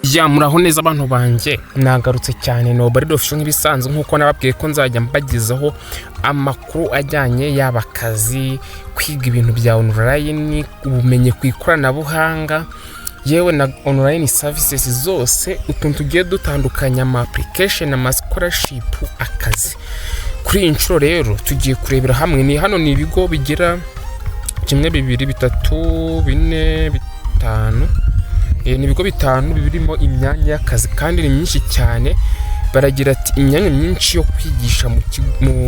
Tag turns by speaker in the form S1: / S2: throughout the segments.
S1: Ya muraho neza abantu banje, nagarutse cyane no bari dofisho nk'ibisanzwe nkuko nababwiye ko nzajya mbagezaho amakuru ajyanye y'abakazi, kwiga ibintu bya online, ubumenye ku ikoranabuhanga, yewe na online services zose, utuntu tugiye dutandukanya ama application ama scholarship akazi. Kuri iyi nshuro rero tugiye kurebera hamwe, ni hano ni ibigo bigira 1 2 3 4 5 ni ibigo bitanu birimo imyanya y'akazi kandi ni myinshi cyane. Baragira ati imyanya myinshi yo kwigisha mu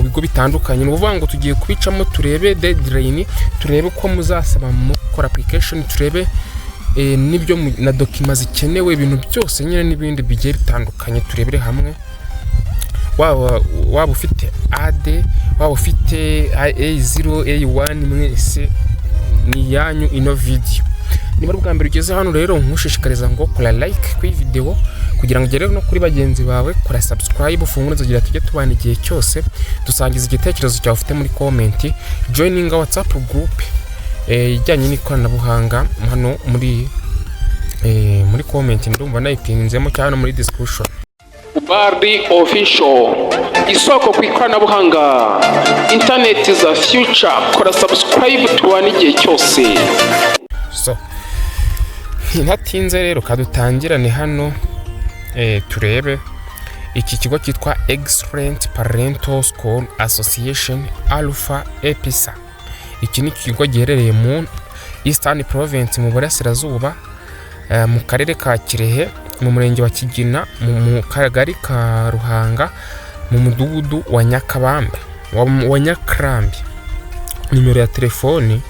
S1: bigo bitandukanye. Ni ukuvuga ngo tugiye kubicamo turebe deadline, turebe ko muzasaba mukora application, turebe nibyo na documents zikenewe, ibintu byose nyine n'ibindi bigiye bitandukanye turebere hamwe. Waba ufite AD, waba ufite A0, A1, mwese ni yanyu ino video. Niba bwa mbere ugeze hano rero nkushishikariza ngo kora like kuri video kugira ngo ugere no kuri bagenzi bawe, kora subscribe, ufungure nzogira tujye tubana igihe cyose, dusangiza igitekerezo cyawe ufite muri comment, joining our WhatsApp group ijyanye n'ikoranabuhanga hano muri comment ndumva nayipinzemo cyane muri discussion.
S2: Ubalde official, isoko ku ikoranabuhanga, internet is a future. Kora subscribe tubana igihe cyose.
S1: So ntatinze rero kadutangirane hano turebe iki kigo cyitwa Excellent Parental School Association Alpha EPSA. Iki ni kigo giherereye mu Eastern Province mu Burasirazuba, mu karere ka Kirehe, mu murenge wa Kigina, mu kagari ka Ruhanga, mu mudugudu wa Nyakabambe wa Nyakrambi. Nimero ya telefoni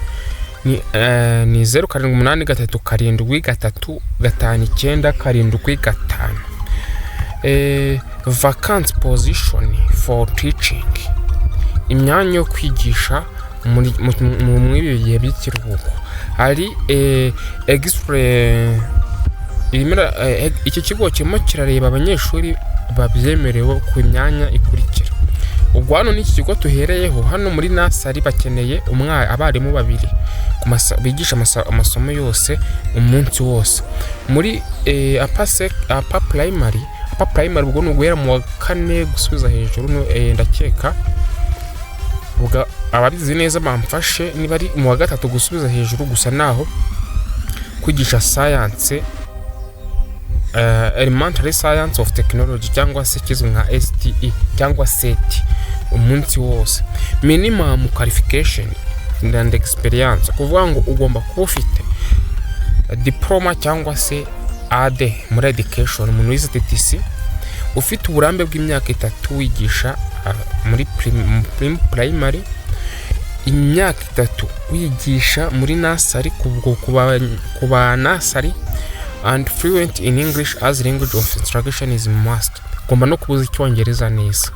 S1: ni 0783535975. Vacant position for teaching, imyanya yo kwigisha mu bihe by'ikiruhuko. Hari iki kigo kirimo kirareba abanyeshuri babyemerewe ku myanya ikurikira. Ubwo hano n'iki kigo tuhereyeho, hano muri Nursery bakeneye abarimu 2 bigisha amasomo yose umunsi wose. Muri APPA primary ubwo ni uguhera mu wa 4 gusubiza hejuru, ndakeka ubwo ababizi neza bamfashe niba ari mu wa 3 gusubiza hejuru, gusa naho kwigisha science, elementary science of technology cyangwa se kizwe nka STE cyangwa SET umunsi wose. Minimum qualification and experience, kuvuga ngo ugomba kuba ufite diploma cyangwa se AD muri education, mu Wize A2, ufite uburambe bw'imyaka 3 wigisha muri primary, imyaka 3 wigisha muri Nursery kuba Nursery, and fluent in English as language of instruction is must. Ugomba no kubuza Icyongereza neza.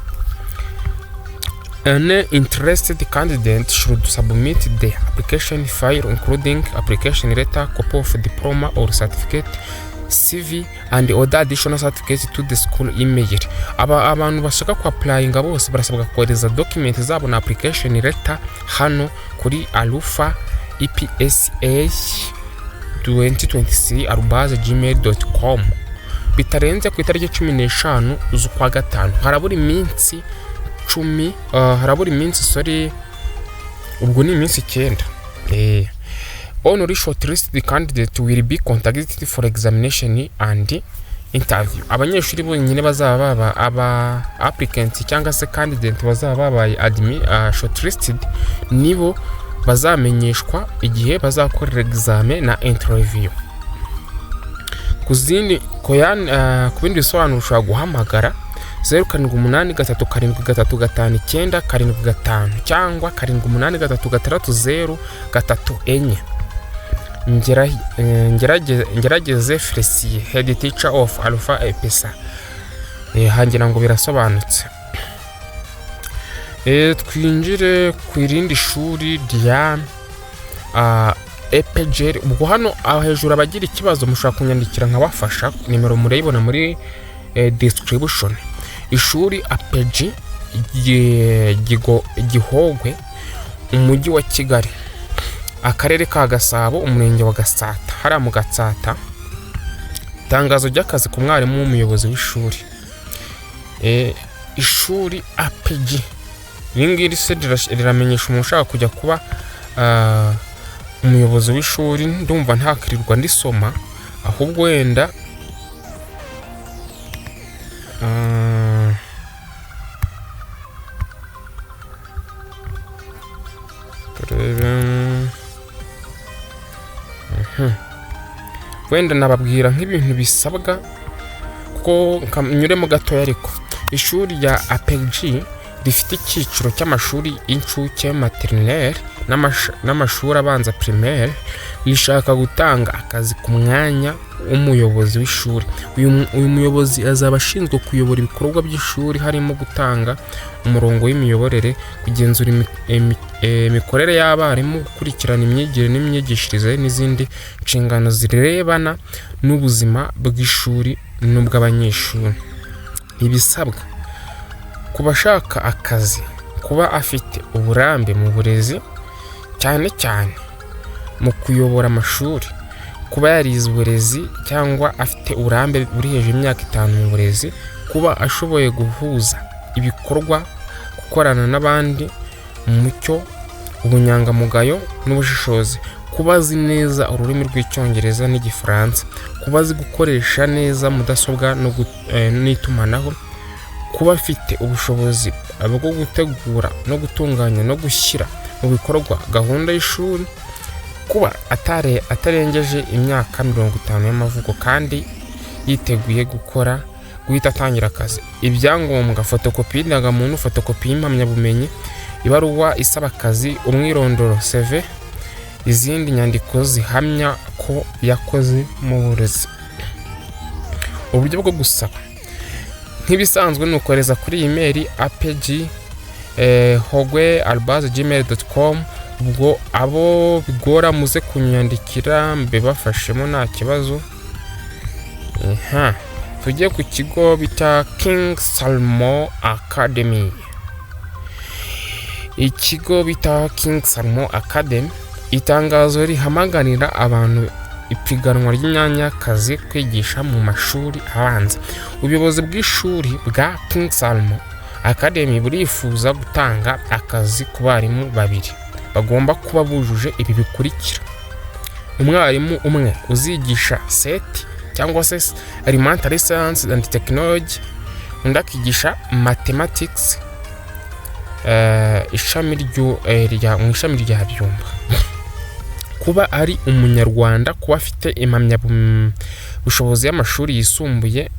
S1: An interested candidate should submit the application file including application letter, copy of diploma or certificate, CV and other additional certificates to the school email. Abantu bashaka ku applyinga bose barasabwa kohereza document zabo na application letter hano kuri Alpha EPSA 2023@gmail.com bitarenze ku itariki 15 z'ukwa gatanu. Harabura iminsi 10, harabura iminsi ubwo ni iminsi 9. Only shortlisted candidate will be contacted for examination and interview. Abanyeshuri bonyine bazaba baba aba applicants cyangwa se candidate bazaba babaye shortlisted nibo bazamenyeshwa igihe bazakorera examen na interview. Ku bindi bisobanuro ushobora guhamagara 0783359775 cyangwa 78363034. Ngerageze Felicien, Headteacher of Alpha EPSA. Hangira ngo birasobanutse. Twinjire ku irindi shuri rya APPEGI. Ubwo hano hejuru abagira ikibazo mushaka kunyandikira nkabafasha, nimero murayibona muri description. Ishuri APPEGI Gihogwe, umujyi wa Kigali, akarere ka Gasabo, umurenge wa Gatsata, hara mu Gatsata, itangazo ry'akazi ku mwarimu w'umuyobozi w'ishuri. Ishuri APPEGI ringiri se riramenyesha umuntu ushaka kujya kuba umuyobozi w'ishuri. Ndumva ntakirirwa ndisoma, ahubwo wenda wenda nababwira nk'ibintu bisabwa kuko nyuremo gatoya. Ariko ishuri rya APPEGI rifite icyiciro cy'amashuri y'incuke, maternelle n'amashuri abanza primaire. Rishaka gutanga akazi ku mwanya w'umuyobozi w'ishuri. Uyu muyobozi azaba ashinzwe kuyobora ibikorwa by'ishuri, harimo gutanga umurongo w'imiyoborere, kugenzura imikorere y'abarimu, gukurikirana imyigire n'imyigishirize n'izindi nshingano zirebana n'ubuzima bw'ishuri n'ubw'abanyeshuri. Ibisabwa ku bashaka akazi: kuba afite uburambe mu burezi, cyane cyane mu kuyobora amashuri, kuba yarize uburezi cyangwa afite uburambe buri hejuru y'imyaka 5 mu burezi, kuba ashoboye guhuza ibikorwa, gukorana n'abandi mu mucyo, ubunyangamugayo n'ubushishozi, kuba azi neza ururimi rw'icyongereza n'igifaransa, kuba azi gukoresha neza mudasobwa n'itumanaho, kuba afite ubushobozi bwo gutegura no gutunganya no gushyira mu bikorwa gahunda y'ishuri, kuba atarengeje imyaka 50 y'amavuko kandi yiteguye guhita atangira akazi. Ibyangombwa: fotokopi y'indangamuntu, fotokopi y'impamyabumenyi, ibaruwa isaba akazi, umwirondoro CV, izindi nyandiko zihamya ko yakoze mu burezi. Uburyo bwo gusaba nk'ibisanzwe ni ukohereza kuri email appegigihogwe@gmail.com. ubwo abo bigora muze kunyandikira mbebafashemo nta kibazo. Tujye ku kigo bita Salomon Academy. Ikigo bita Salomon Academy, itangazo rihamagarira abantu ipiganwa ry'imyanya kazi kwigisha mu mashuri abanza. Ubuyobozi bw'ishuri bwa Salomon Academy burifuza gutanga akazi ku barimu 2 bagomba kuba bujuje ibi bikurikira: umwarimu umwe uzigisha SET cyangwa se Elementary Science and Technology, undi akigisha Mathematics ishami rya byumba. Kuba ari umunyarwanda, kuba afite impamyabushobozi y'amashuri yisumbuye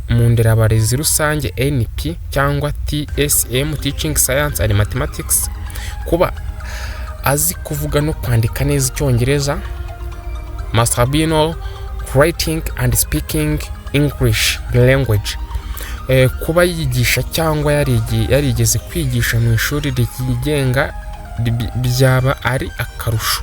S1: mu nderabarezi rusange NP cyangwa TSM, Teaching Science and Mathematics, kuba azi kuvuga no kwandika neza icyongereza, must have been writing and speaking English language. Kuba yigisha cyangwa yarigeze kwigisha mu ishuri ryigenga byaba ari akarusho.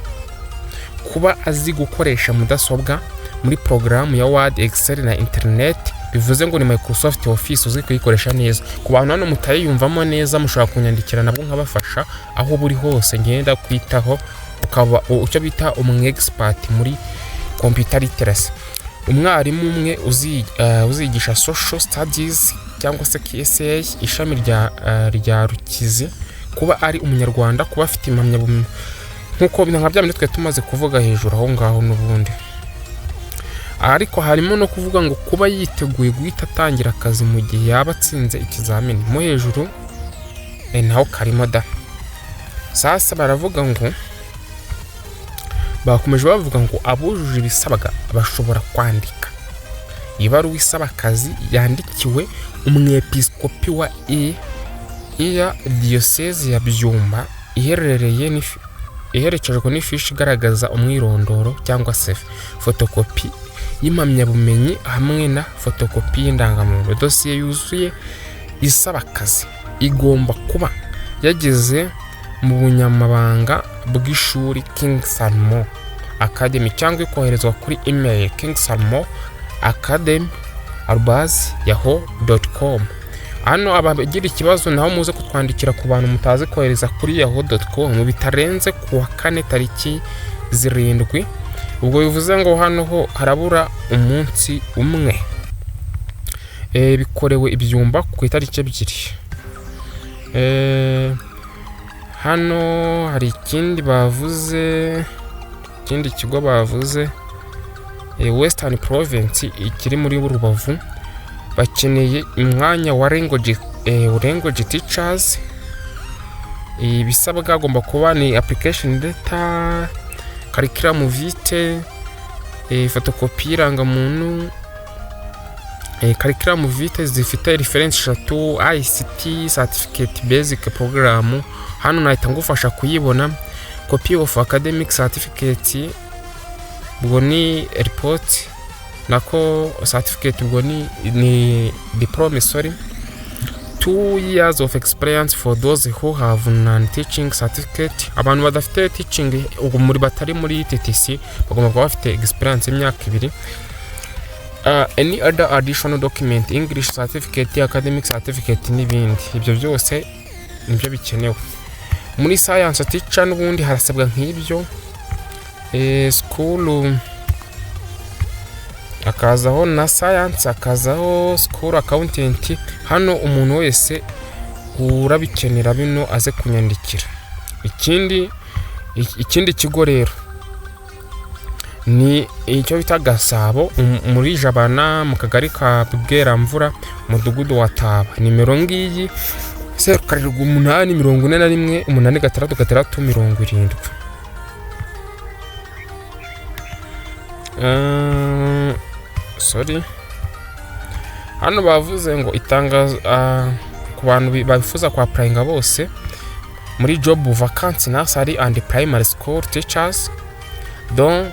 S1: Kuba azi gukoresha mudasobwa muri porogaramu ya Word, Excel na internet, bivuze ngo ni Microsoft Office uzi kuyikoresha neza. Ku bantu hano mutayiyumvamo neza, mushobora kunyandikira nabwo nkabafasha aho buri hose, ngenda kwitaho ukaba icyo bita expert muri computer literacy. Umwarimu umwe uzigisha Social Studies cyangwa se KSA ishami rya Rukizi. Kuba ari umunyarwanda, kuba afite impamyabumenyi nkuko nka bya twe tumaze kuvuga hejuru aho ngaho n'ubundi. Ariko harimo no kuvuga ngo kuba yiteguye guhita atangira akazi mu gihe yaba atsinze ikizamini mo hejuru naho karimo da. Sasa baravuga ngo bakomeje bavuga ngo abujuje ibisabwa bashobora kwandika ibaruwa isaba akazi yandikiwe umwepiskopi wa iya diocese ya Byumba, iherekejwe n'ifishi igaragaza umwirondoro cyangwa se fotokopi y'impamyabumenyi hamwe na fotokopi y'indangamuntu. Dosiye yuzuye isaba akazi igomba kuba yageze mu bunyamabanga bw'ishuri Salomon Academy cyangwa ikoherezwa kuri email kingsalmonacademy@yahoo.com. Hano abagira ikibazo naho muze kutwandikira ku bantu mutazi kohereza kuri yahoo.com bitarenze ku wa 4 tariki 7 ubwo bivuze ngo hano ho harabura umunsi umwe. Bikorewe ibyumba ku itariki 2. Hano hari ikindi bavuze, ikindi kigo bavuze, Western Province ikiri muri Rubavu, bakeneye umwanya wa language teachers. Ibisabwa agomba kuba ni application letter, curriculum vitae, photocopy irangamuntu, curriculum vitae zifite reference 3, ICT certificate basic program. Hano nahita ngufasha kuyibona. Copy of academic certificate, ubwo ni report, nako certificate ubwo ni diploma, 2 years of experience for those who have non-teaching certificate. Abantu badafite teaching ubwo muri batari muri TTC bagomba kuba bafite experience y'imyaka 2. Any other additional document, English certificate, academic certificate n'ibindi. Ibyo byose nibyo bikenewe. Muri science teacher n'ubundi harasabwa nk'ibyo. School akazaho na science, akazaho school accountant. Hano umuntu wese urabikenera bino aze kunyandikira. Ikindi kigo rero ni icyo bita Gasabo muri Jabana mu kagari ka Bweramvura, mudugudu wa Taba. Nimero ngiyi 0781863670. Sorry. Hano bavuze ngo itangazo ku bantu babifuza kwa applyinga bose muri job vacancy nursery and primary school teachers. Don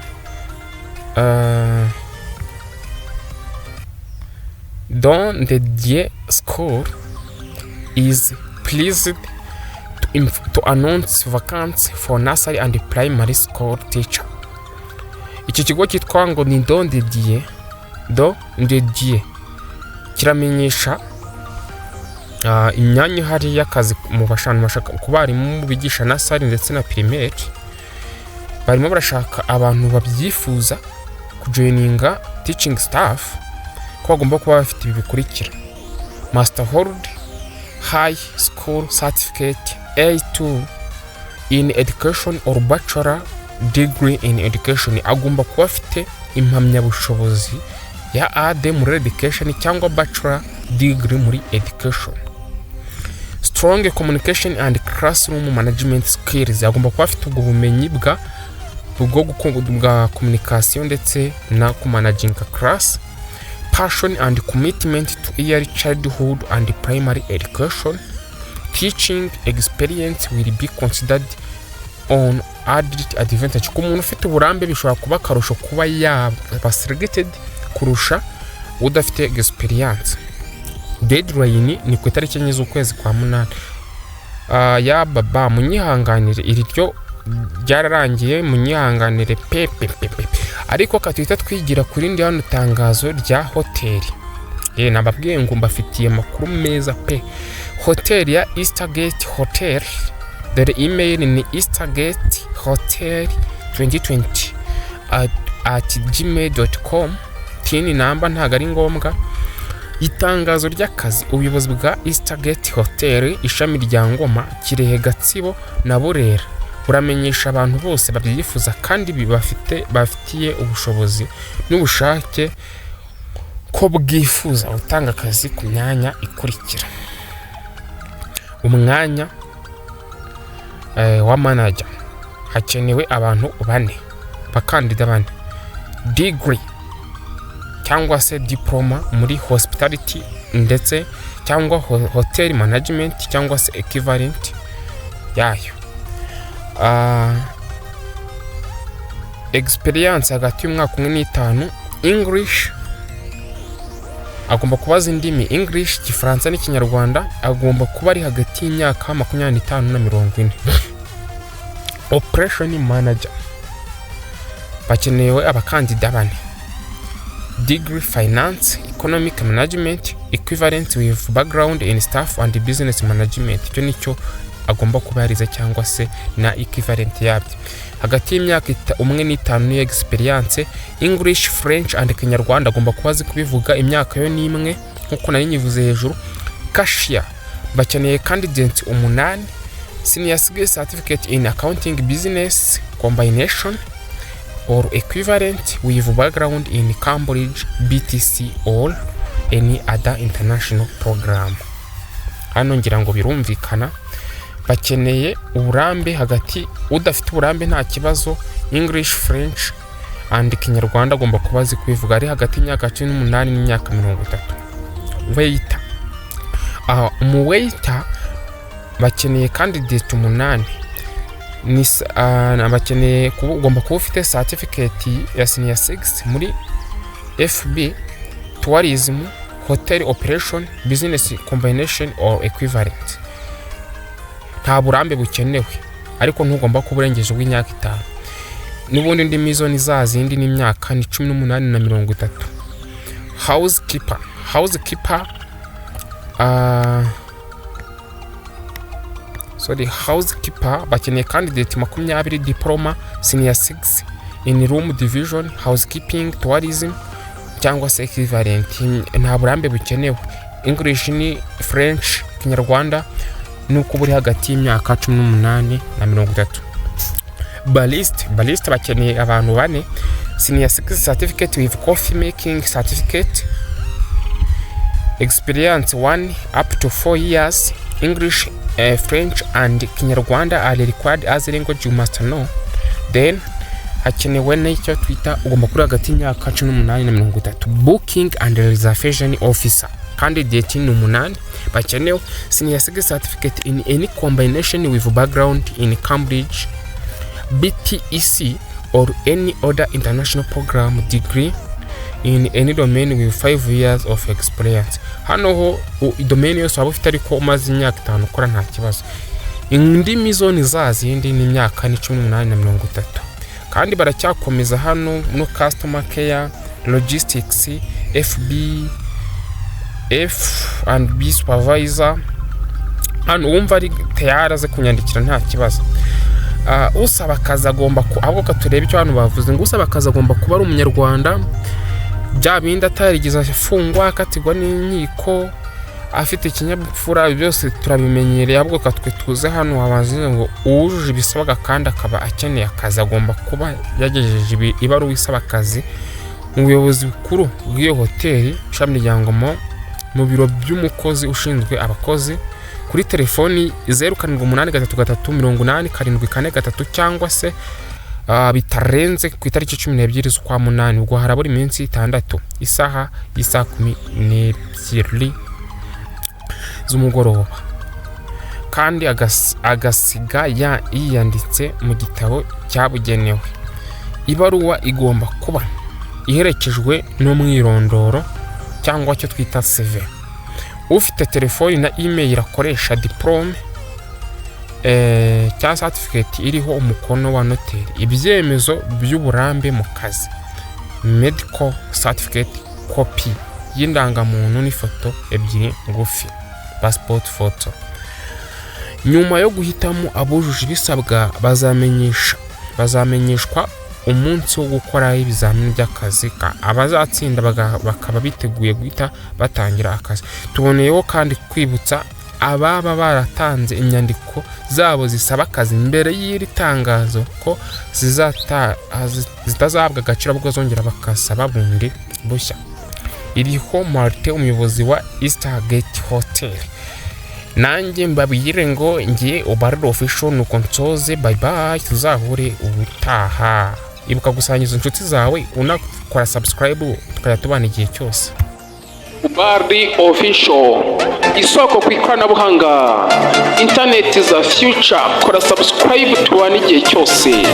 S1: the DIE school is pleased to announce vacancy for nursery and primary school teacher. Iki kigo cyitwa ngo ni Don de DIE kiramenyesha imyanya ihari y'akazi mu bashaka ku barimu bigisha nursery ndetse na primaire. Barimo barashaka abantu babyifuza kujoininga teaching staff ko bagomba kuba bafite ibi bikurikira: master hold high school certificate A2 in education or bachelor degree in education. Agomba kuba afite impamyabushobozi ya AD muri education cyangwa bachelor degree muri education. Strong communication and classroom management skills. Agomba kuba afite ubwo bumenyi bwa communication ndetse na managing class. Passion and commitment to early childhood and primary education. Teaching experience will be considered on added advantage. Ku muntu ufite uburambe bishobora kuba karusho kuba yaba selected kurusha udafite experience. Deadline ni ku itariki 9 z'ukwezi kwa 8. Ya baba munyihanganire, iri ryo ryararangiye, munyihanganire pepe. Ariko katwita twigira kuri ndi hano tangazo rya hoteli. Nababwiye ngo mbafitiye makuru meza pe. Hoteli ya Eastergate Hotel. Dore email ni eastergate2020@gmail.com. Tini namba ntago ari ngombwa. Itangazo ry'akazi, ubuyobozi bwa Eastergate Hotel ishami rya Ngoma, Kirehe, Gatsibo na Burera buramenyesha abantu bose babyifuza kandi bafitiye ubushobozi n'ubushake ko bwifuza gutanga akazi ku myanya ikurikira: umwanya wa manager, hakenewe abantu 4, bakandida 4. Degree cyangwa se diploma muri hospitality ndetse cyangwa hotel management cyangwa se equivalent yayo. Experience hagati y'umwaka 1 n'5. English agomba kubaza indimi English, Gifaransa n'Ikinyarwanda. Agomba kuba ari hagati y'imyaka 25 na 40. Operation manager, bakenewe abakandida 4. Degree finance, economic management, equivalent with background in staff and business management. Icyo nicyo agomba kuba yarize cyangwa se na equivalent yabyo. hagati y'imyaka 1 n'5 ya experience. English, French and Kinyarwanda agomba kuba azi kubivuga imyaka yo ni imwe nkuko nari nyivuze hejuru. Cashier bakeneye candidates 8. Senior certificate in accounting business combination or equivalent with background in Cambridge, BTC or any other international program. Hano ngira ngo birumvikana, bakeneye uburambe hagati, udafite uburambe nta kibazo. English, French and Kinyarwanda agomba kuba azi kubivuga ari hagati y'imyaka 18 n'imyaka 30. Waiter, mu waiter bakeneye candidate 8. Bakeneye ugomba kuba ufite certificate ya senior 6 muri FB, tourism, hotel operation, business combination or equivalent. Nta burambe bukenewe, ariko ntugomba kuba urengeje w'imyaka 5. N'ubundi ndimi zo ni za zindi n'imyaka 18 na 30. Housekeeper bakeneye candidate 20. Diploma, senior 6 in room division, housekeeping, tourism cyangwa se equivalent. Nta burambe bukenewe. English ni French, Kinyarwanda nuko buri hagati y'imyaka 18 na 30. Barista bakeneye abantu 4. Senior 6 certificate with coffee making certificate, experience 1 up to 4 years. English, French and Kinyarwanda are required as a language you must know. Then hakenewe n'icyo twita ugomba kuri hagati y'imyaka 18 na 30. Booking and reservation officer candidate ni 8. bakenewe. Senior 6 certificate in any combination with background in Cambridge, BTEC or any other international program degree in any domain with 5 years of experience. Hano ho domain yose waba ufite ariko umaze imyaka 5 ukora nta kibazo. Indimi zo ni za zindi ni imyaka 18 na 30. Kandi baracyakomeza hano no customer care, logistics, F&B supervisor. Hano wumva ari tayari aze kunyandikira nta kibazo. Usaba akazi agomba ahubwo katureba icyo hano bavuze ngo usaba akazi agomba kuba ari umunyarwanda, bya bindi atarigeze afungwa akatigwa n'inkiko, afite ikinyabupfura. Byose turabimenyereye, ahubwo katwe tuze hano wabaze ngo uwujuje ibisabwa kandi akaba akeneye akazi agomba kuba yagejeje ibaruwa isaba akazi mu buyobozi bukuru bw'iyo hoteli, ishami rya Ngoma, mu biro by'umukozi ushinzwe abakozi, kuri telefoni 0783387443 cyangwa se bitarenze ku itariki 12 z'ukwa 8. ubwo harabura iminsi 6 isaha 12 z'umugoroba. Kandi agasiga yiyanditse mu gitabo cyabugenewe. Ibaruwa igomba kuba iherekejwe n'umwirondoro cyangwa cyo twita CV. Ufite telefoni na email akoresha diploma cyangwa certificate iriho umukono wa noteri, ibyemezo by'uburambe mu kazi, medical certificate, copy y'indangamuntu n'ifoto ebyiri ngufi, passport photo. Nyuma yo guhitamo abujuje ibisabwa bazamenyeshwa umunsi wo gukora ibizamini by'akazi. Abazatsinda bakaba biteguye guhita batangira akazi. Tuboneyeho kandi kwibutsa ababa baratanze inyandiko zabo zisaba akazi mbere y'iri tangazo ko zitazabwa agaciro bwo zongera bakasaba bundi bushya. Iriho Marte, umuyobozi wa Eastergate Hotel. Nanjye mbabwire ngo ngiye Ubalde official nuko nsoze. Bye bye, tuzahure ubutaha. Ibuka gusangiza inshuti zawe unakora subscribe tukajya tubana igihe cyose.
S2: Ubalde official, isoko ku ikoranabuhanga, internet za future. Kora subscribe tubana igihe cyose.